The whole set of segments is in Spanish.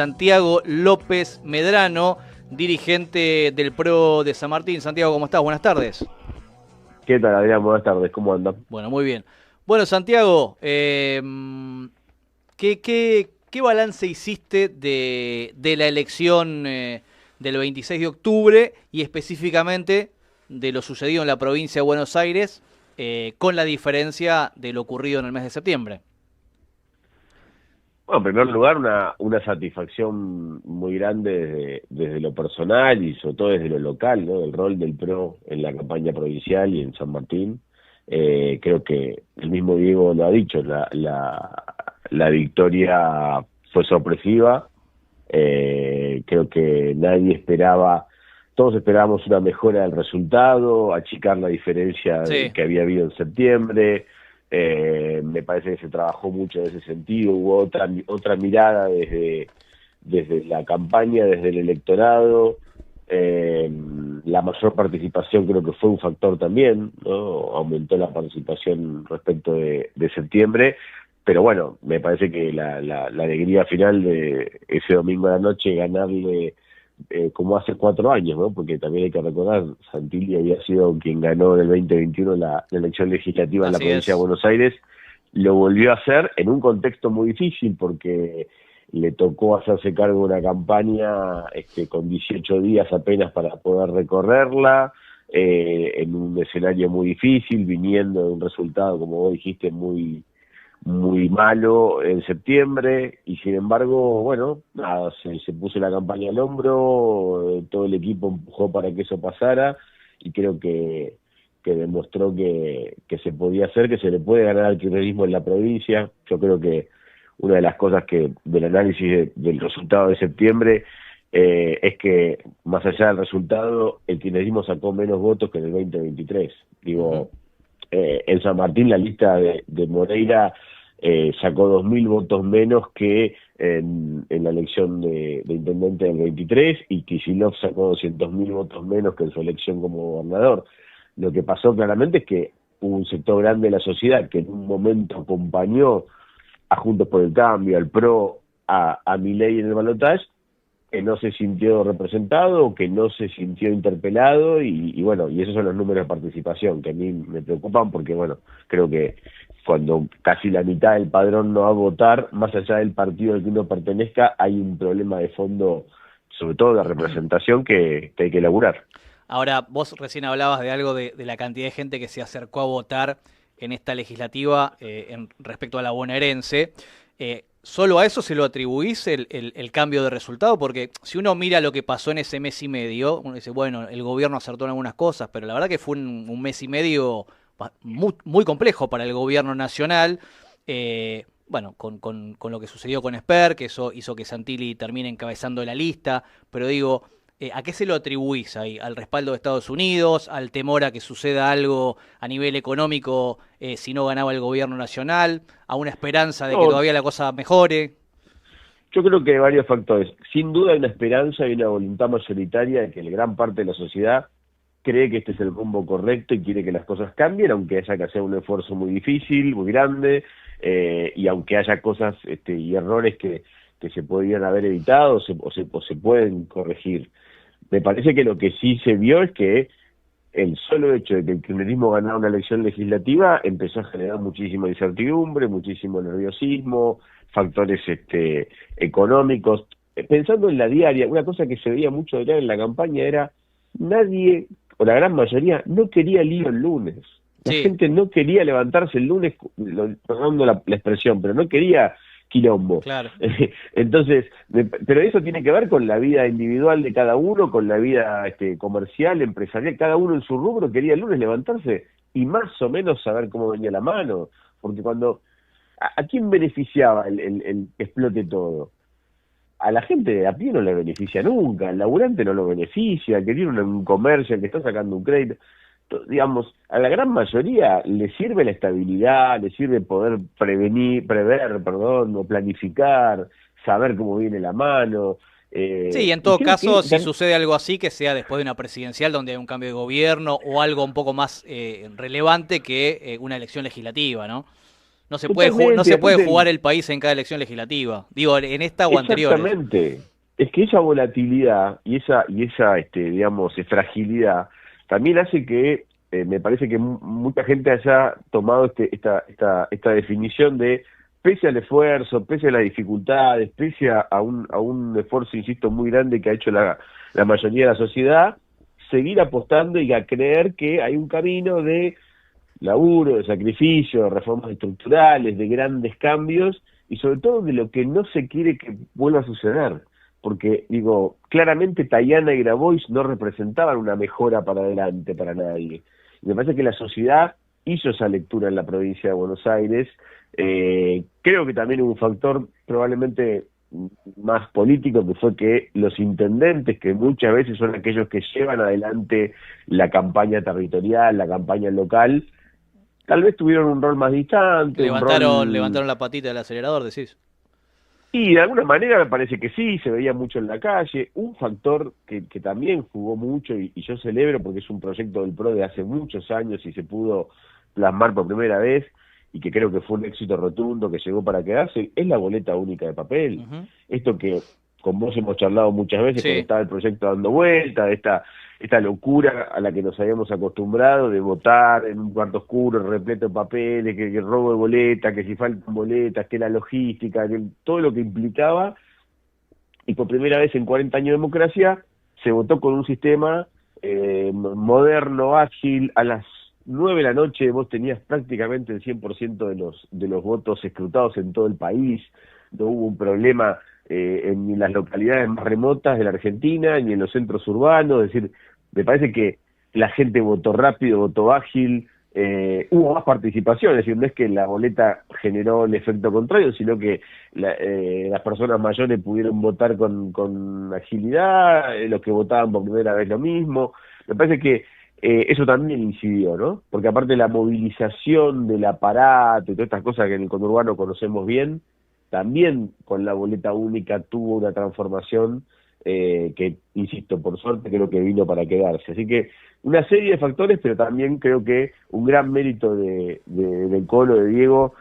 Santiago López Medrano, dirigente del PRO de San Martín. Santiago, ¿cómo estás? Buenas tardes. ¿Qué tal, Adrián? Buenas tardes, ¿cómo andan? Bueno, muy bien. Bueno, Santiago, ¿qué balance hiciste de la elección del 26 de octubre y específicamente de lo sucedido en la provincia de Buenos Aires con la diferencia de lo ocurrido en el mes de septiembre? Bueno, en primer lugar, una satisfacción muy grande desde lo personal y sobre todo desde lo local, ¿no? El rol del PRO en la campaña provincial y en San Martín. Creo que el mismo Diego lo ha dicho, la victoria fue sorpresiva. Creo que nadie esperaba, todos esperábamos una mejora del resultado, achicar la diferencia Sí. que había habido en septiembre. Me parece que se trabajó mucho en ese sentido, hubo otra mirada desde la campaña, desde el electorado. La mayor participación creo que fue un factor también, ¿no? Aumentó la participación respecto de septiembre, pero bueno, me parece que la alegría final de ese domingo a la noche, ganarle como hace 4 años, ¿no? Porque también hay que recordar, Santilli había sido quien ganó en el 2021 la elección legislativa en la Así provincia de es. Buenos Aires, lo volvió a hacer en un contexto muy difícil porque le tocó hacerse cargo de una campaña con 18 días apenas para poder recorrerla, en un escenario muy difícil, viniendo de un resultado, como vos dijiste, muy malo en septiembre, y sin embargo, bueno, nada, se puso la campaña al hombro, todo el equipo empujó para que eso pasara, y creo que demostró que se podía hacer, que se le puede ganar al kirchnerismo en la provincia. Yo creo que una de las cosas que del análisis del resultado de septiembre es que, más allá del resultado, el kirchnerismo sacó menos votos que en el 2023. Ujú. Digo, en San Martín la lista de Moreira sacó 2.000 votos menos que en la elección de intendente del 23, y Kicillof sacó 200.000 votos menos que en su elección como gobernador. Lo que pasó claramente es que hubo un sector grande de la sociedad que en un momento acompañó a Juntos por el Cambio, al PRO, a Milei en el balotaje, que no se sintió representado, que no se sintió interpelado, y bueno, y esos son los números de participación que a mí me preocupan, porque bueno, creo que cuando casi la mitad del padrón no va a votar, más allá del partido al que uno pertenezca, hay un problema de fondo, sobre todo de representación, que hay que elaborar. Ahora, vos recién hablabas de algo de la cantidad de gente que se acercó a votar en esta legislativa respecto a la bonaerense. ¿Solo a eso se lo atribuís el cambio de resultado? Porque si uno mira lo que pasó en ese mes y medio, uno dice, bueno, el gobierno acertó en algunas cosas, pero la verdad que fue un mes y medio muy complejo para el gobierno nacional. Bueno, con lo que sucedió con Esper, que eso hizo que Santilli termine encabezando la lista, pero digo, ¿a qué se lo atribuís ahí? ¿Al respaldo de Estados Unidos? ¿Al temor a que suceda algo a nivel económico si no ganaba el gobierno nacional? ¿A una esperanza de que No, todavía la cosa mejore? yo creo que hay varios factores. Sin duda hay una esperanza y una voluntad mayoritaria de que la gran parte de la sociedad cree que este es el rumbo correcto y quiere que las cosas cambien, aunque haya que hacer un esfuerzo muy difícil, muy grande, y aunque haya cosas y errores que se podrían haber evitado o se pueden corregir. Me parece que lo que sí se vio es que el solo hecho de que el kirchnerismo ganara una elección legislativa empezó a generar muchísima incertidumbre, muchísimo nerviosismo, factores económicos. Pensando en la diaria, una cosa que se veía mucho en la campaña era: nadie, o la gran mayoría, no quería lío el lunes. La Sí, gente no quería levantarse el lunes, perdón la expresión, pero no quería quilombo. claro. Entonces, pero eso tiene que ver con la vida individual de cada uno, con la vida comercial, empresarial. Cada uno en su rubro quería el lunes levantarse y más o menos saber cómo venía la mano, porque ¿a quién beneficiaba el que explote todo? A la gente de a pie no le beneficia nunca, al laburante no lo beneficia, al que tiene un comercio, al que está sacando un crédito. Digamos, a la gran mayoría le sirve la estabilidad, le sirve poder prever, perdón, o planificar, saber cómo viene la mano. Sí, en Y todo creo caso, que si sucede algo así, que sea después de una presidencial donde hay un cambio de gobierno o algo un poco más relevante que una elección legislativa, ¿no? no se Totalmente. puede Aparte, jugar el país en cada elección legislativa. Digo, en esta o anteriores. exactamente. Es que esa volatilidad y esa digamos, fragilidad también hace que me parece que mucha gente haya tomado esta definición de pese al esfuerzo, pese a las dificultades, pese a un esfuerzo, insisto, muy grande que ha hecho la mayoría de la sociedad, seguir apostando y a creer que hay un camino de laburo, de sacrificio, de reformas estructurales, de grandes cambios y sobre todo de lo que no se quiere que vuelva a suceder. Porque, digo, claramente Tayana y Grabois no representaban una mejora para adelante para nadie. Y me parece que la sociedad hizo esa lectura en la provincia de Buenos Aires. Creo que también hubo un factor probablemente más político, que fue que los intendentes, que muchas veces son aquellos que llevan adelante la campaña territorial, la campaña local, tal vez tuvieron un rol más distante, un rol... Levantaron la patita del acelerador, decís. Y de alguna manera me parece que sí, se veía mucho en la calle. Un factor que también jugó mucho, y yo celebro porque es un proyecto del PRO de hace muchos años y se pudo plasmar por primera vez, y que creo que fue un éxito rotundo, que llegó para quedarse, es la boleta única de papel. Ujú. Esto que con vos hemos charlado muchas veces cuando Sí. estaba el proyecto dando vuelta, de esta locura a la que nos habíamos acostumbrado de votar en un cuarto oscuro, repleto de papeles, que robo de boleta, que si faltan boletas, que la logística, que todo lo que implicaba, y por primera vez en 40 años de democracia se votó con un sistema moderno, ágil. A las 9 de la noche vos tenías prácticamente el 100% de los votos escrutados en todo el país. No hubo un problema en las localidades más remotas de la Argentina, ni en los centros urbanos. Es decir, me parece que la gente votó rápido, votó ágil, hubo más participación. Es decir, no es que la boleta generó el efecto contrario, sino que las personas mayores pudieron votar con agilidad, los que votaban por primera vez lo mismo. Me parece que eso también incidió, ¿no? Porque aparte la movilización del aparato y todas estas cosas que en el conurbano conocemos bien, también con la boleta única tuvo una transformación que, insisto, por suerte creo que vino para quedarse. Así que una serie de factores, pero también creo que un gran mérito del Colo, de Diego,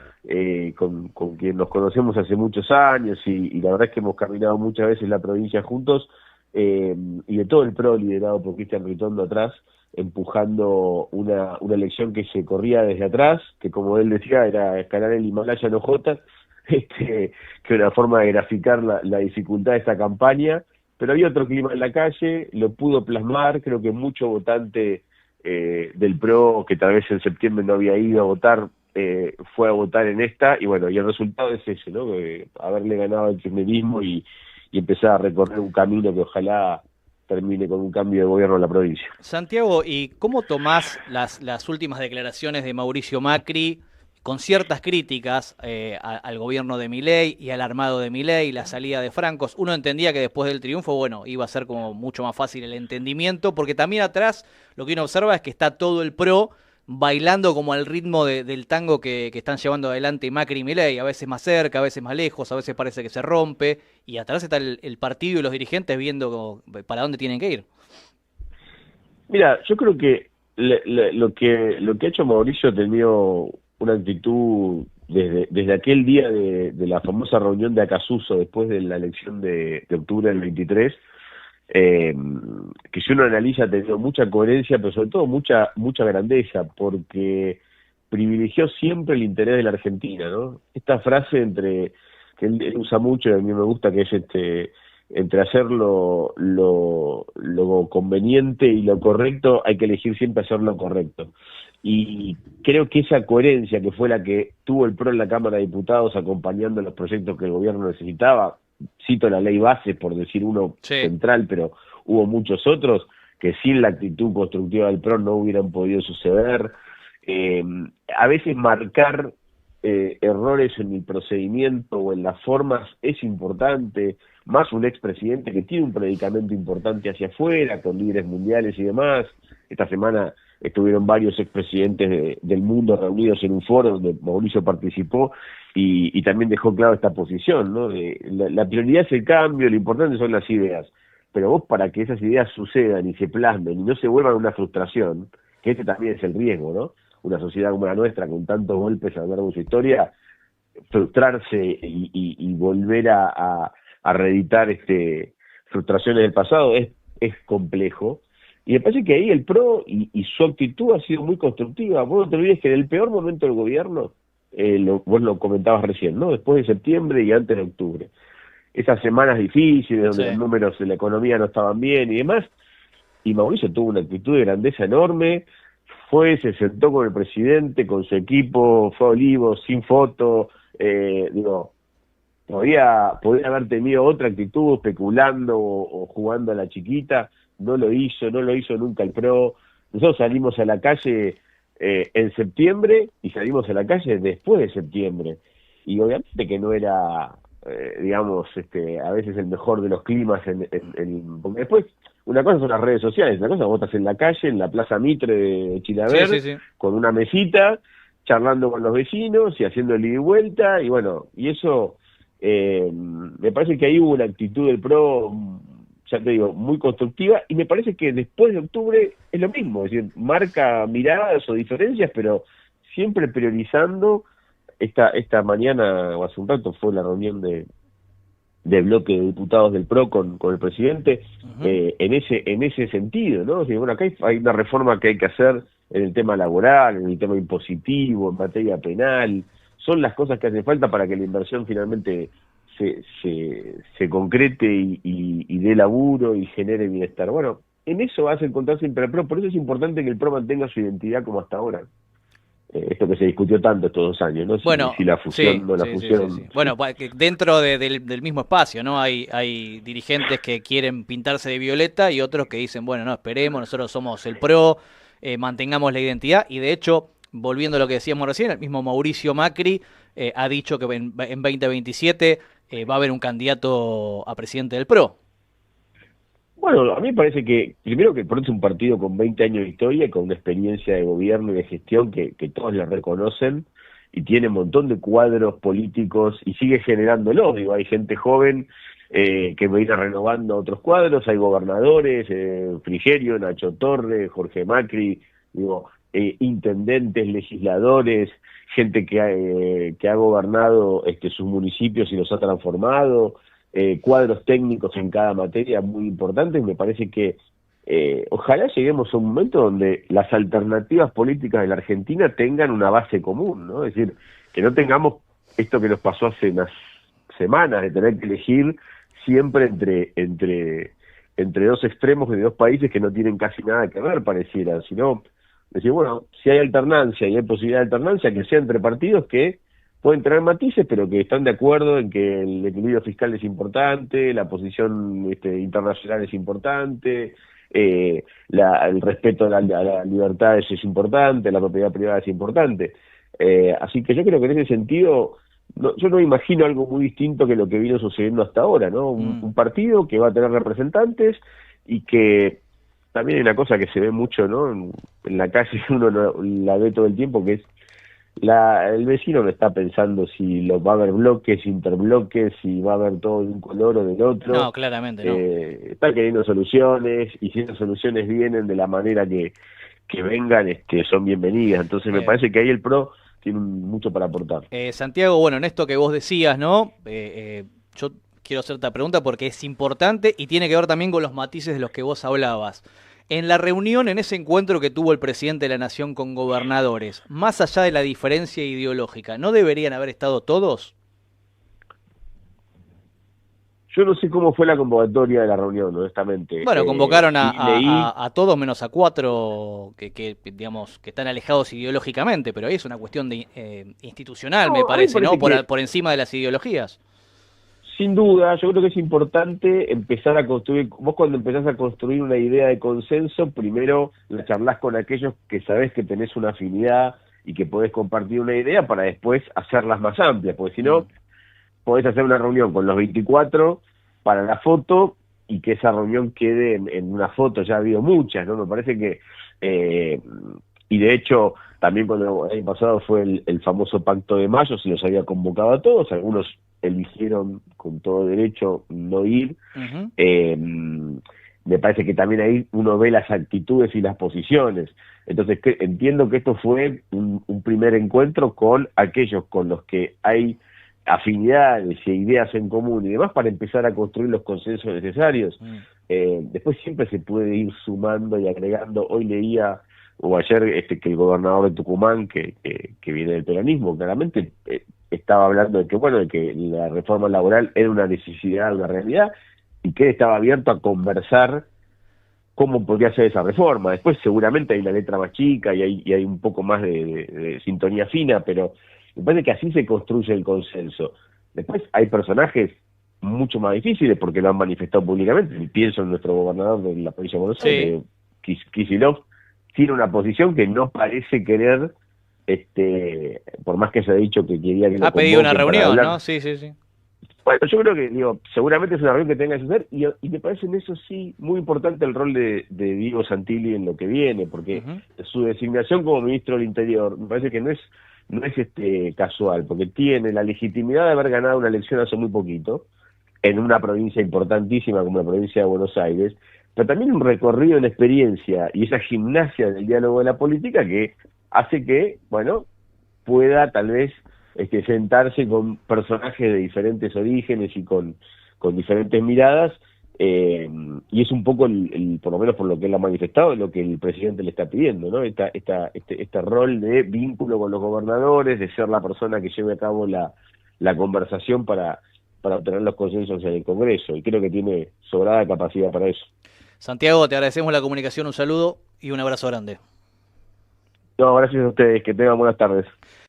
con quien nos conocemos hace muchos años y la verdad es que hemos caminado muchas veces la provincia juntos, y de todo el PRO liderado por Cristian Ritondo atrás, empujando una elección que se corría desde atrás, que como él decía era escalar el Himalaya en hojotas, que una forma de graficar la dificultad de esta campaña, pero había otro clima en la calle, lo pudo plasmar. Creo que mucho votante del PRO, que tal vez en septiembre no había ido a votar, fue a votar en esta, y bueno, y el resultado es ese, ¿no? Haberle ganado el kirchnerismo y empezar a recorrer un camino que ojalá termine con un cambio de gobierno en la provincia. Santiago, ¿y cómo tomás las últimas declaraciones de Mauricio Macri con ciertas críticas al gobierno de Milei y al armado de Milei, la salida de Francos? Uno entendía que después del triunfo, bueno, iba a ser como mucho más fácil el entendimiento, porque también atrás lo que uno observa es que está todo el PRO bailando como al ritmo del tango que están llevando adelante Macri y Milei, a veces más cerca, a veces más lejos, a veces parece que se rompe, y atrás está el partido y los dirigentes viendo para dónde tienen que ir. Mira, yo creo que lo que ha hecho Mauricio ha tenido una actitud desde aquel día de la famosa reunión de Acasuso después de la elección de octubre del 23, que si uno analiza ha tenido mucha coherencia, pero sobre todo mucha grandeza, porque privilegió siempre el interés de la Argentina, ¿no? Esta frase que él usa mucho y a mí me gusta, que es entre hacer lo conveniente y lo correcto, hay que elegir siempre hacer lo correcto. Y creo que esa coherencia, que fue la que tuvo el PRO en la Cámara de Diputados acompañando los proyectos que el gobierno necesitaba, cito la ley base por decir uno Sí. central, pero hubo muchos otros que sin la actitud constructiva del PRO no hubieran podido suceder. A veces marcar errores en el procedimiento o en las formas es importante, más un expresidente que tiene un predicamento importante hacia afuera, con líderes mundiales y demás. Esta semana estuvieron varios expresidentes del mundo reunidos en un foro donde Mauricio participó y también dejó claro esta posición, ¿no? La prioridad es el cambio, lo importante son las ideas, pero vos, para que esas ideas sucedan y se plasmen y no se vuelvan una frustración, que este también es el riesgo, ¿no? Una sociedad como la nuestra, con tantos golpes a lo largo de su historia, frustrarse y volver a reeditar frustraciones del pasado es complejo. Y me parece que ahí el PRO y su actitud ha sido muy constructiva. Vos no te olvides que en el peor momento del gobierno, vos lo comentabas recién, ¿no? Después de septiembre y antes de octubre. Esas semanas difíciles donde Sí. los números de la economía no estaban bien y demás, y Mauricio tuvo una actitud de grandeza enorme, se sentó con el presidente, con su equipo, fue a Olivos, sin foto, digo, podía haber tenido otra actitud, especulando o jugando a la chiquita, no lo hizo nunca el PRO. Nosotros salimos a la calle en septiembre y salimos a la calle después de septiembre. Y obviamente que no era, digamos, a veces el mejor de los climas, porque después, una cosa son las redes sociales, otra cosa vos estás en la calle, en la Plaza Mitre de Sí, Chilaver, sí, sí. con una mesita, charlando con los vecinos y haciendo el ida y vuelta, y bueno, y eso me parece que ahí hubo una actitud del PRO, ya te digo, muy constructiva, y me parece que después de octubre es lo mismo, es decir, marca miradas o diferencias, pero siempre priorizando. Esta mañana o hace un rato fue la reunión de bloque de diputados del PRO con el presidente, Ujú. en ese sentido, ¿no? O sea, bueno, acá hay una reforma que hay que hacer en el tema laboral, en el tema impositivo, en materia penal, son las cosas que hacen falta para que la inversión finalmente se concrete y dé laburo y genere bienestar. Bueno, en eso vas a encontrar siempre el PRO, por eso es importante que el PRO mantenga su identidad como hasta ahora. Esto que se discutió tanto estos 2 años, ¿no? Bueno, Si la sí, fusión, no la sí, sí, sí, sí. fusión. Bueno, que dentro del mismo espacio, ¿no? Hay dirigentes que quieren pintarse de violeta y otros que dicen, bueno, no, esperemos, nosotros somos el PRO, mantengamos la identidad. Y de hecho, volviendo a lo que decíamos recién, el mismo Mauricio Macri ha dicho que en 2027 va a haber un candidato a presidente del PRO. Bueno, a mí me parece que, primero que el PRO es un partido con 20 años de historia y con una experiencia de gobierno y de gestión que todos le reconocen y tiene un montón de cuadros políticos y sigue generándolo. Digo, hay gente joven que viene renovando otros cuadros, hay gobernadores, Frigerio, Nacho Torre, Jorge Macri, digo, intendentes, legisladores, gente que ha gobernado sus municipios y los ha transformado, cuadros técnicos en cada materia muy importantes. Me parece que ojalá lleguemos a un momento donde las alternativas políticas de la Argentina tengan una base común, ¿no? Es decir, que no tengamos esto que nos pasó hace unas semanas, de tener que elegir siempre entre dos extremos de dos países que no tienen casi nada que ver, pareciera, sino decir, bueno, si hay alternancia y hay posibilidad de alternancia, que sea entre partidos que pueden tener matices, pero que están de acuerdo en que el equilibrio fiscal es importante, la posición internacional es importante, el respeto a las libertades es importante, la propiedad privada es importante. Así que yo creo que en ese sentido, yo no imagino algo muy distinto que lo que vino sucediendo hasta ahora, ¿no? Mm. Un partido que va a tener representantes y que también hay una cosa que se ve mucho, ¿no? En la calle uno la ve todo el tiempo, que es el vecino no está pensando si va a haber bloques, interbloques, si va a haber todo de un color o del No, otro. claramente no. Está queriendo soluciones, y si esas soluciones vienen de la manera que vengan, son bienvenidas. Entonces me Eh, parece que ahí el PRO tiene mucho para aportar. Santiago, bueno, en esto que vos decías, ¿no? Yo quiero hacerte la pregunta porque es importante y tiene que ver también con los matices de los que vos hablabas. En la reunión, en ese encuentro que tuvo el presidente de la Nación con gobernadores, más allá de la diferencia ideológica, ¿no deberían haber estado todos? Yo no sé cómo fue la convocatoria de la reunión, honestamente. Bueno, convocaron Sí leí. a todos menos a cuatro digamos, que están alejados ideológicamente, pero ahí es una cuestión institucional, me No, a mí me parece, ¿no? parece que Por encima de las ideologías. sin duda, yo creo que es importante empezar a construir. Vos cuando empezás a construir una idea de consenso, primero la charlas con aquellos que sabés que tenés una afinidad y que podés compartir una idea para después hacerlas más amplias, porque si Mm. no, podés hacer una reunión con los 24 para la foto y que esa reunión quede en una foto. Ya ha habido muchas, ¿no? Me parece que, eh, y de hecho, también cuando el año pasado fue el famoso Pacto de Mayo, se los había convocado a todos, algunos eligieron con todo derecho no ir. Ujú. Eh, me parece que también ahí uno ve las actitudes y las posiciones. Entonces entiendo que esto fue un primer encuentro con aquellos con los que hay afinidades y ideas en común y demás para empezar a construir los consensos necesarios. Después siempre se puede ir sumando y agregando. Hoy leía, o ayer, que el gobernador de Tucumán, que viene del peronismo, claramente estaba hablando de que, bueno, de que la reforma laboral era una necesidad, una realidad, y que él estaba abierto a conversar cómo podría ser esa reforma. Después seguramente hay una letra más chica y hay un poco más de sintonía fina, pero me parece que así se construye el consenso. Después hay personajes mucho más difíciles porque lo han manifestado públicamente. Pienso en nuestro gobernador de la provincia de Buenos Aires, Kicillof, tiene una posición que no parece querer, por más que se ha dicho que quería que lo ha pedido una reunión, hablar. ¿no? Sí, sí, sí. Bueno, yo creo que, seguramente es una reunión que tenga que suceder y me parece en eso sí muy importante el rol de Diego Santilli en lo que viene, porque su designación como ministro del Interior me parece que no es casual, porque tiene la legitimidad de haber ganado una elección hace muy poquito en una provincia importantísima como la provincia de Buenos Aires, pero también un recorrido en experiencia y esa gimnasia del diálogo de la política que hace que, bueno, pueda tal vez sentarse con personajes de diferentes orígenes y con diferentes miradas, y es un poco, por lo menos por lo que él ha manifestado, lo que el presidente le está pidiendo, ¿no? Este rol de vínculo con los gobernadores, de ser la persona que lleve a cabo la conversación para obtener los consensos en el Congreso, y creo que tiene sobrada capacidad para eso. Santiago, te agradecemos la comunicación, un saludo y un abrazo grande. No, gracias a ustedes, que tengan buenas tardes.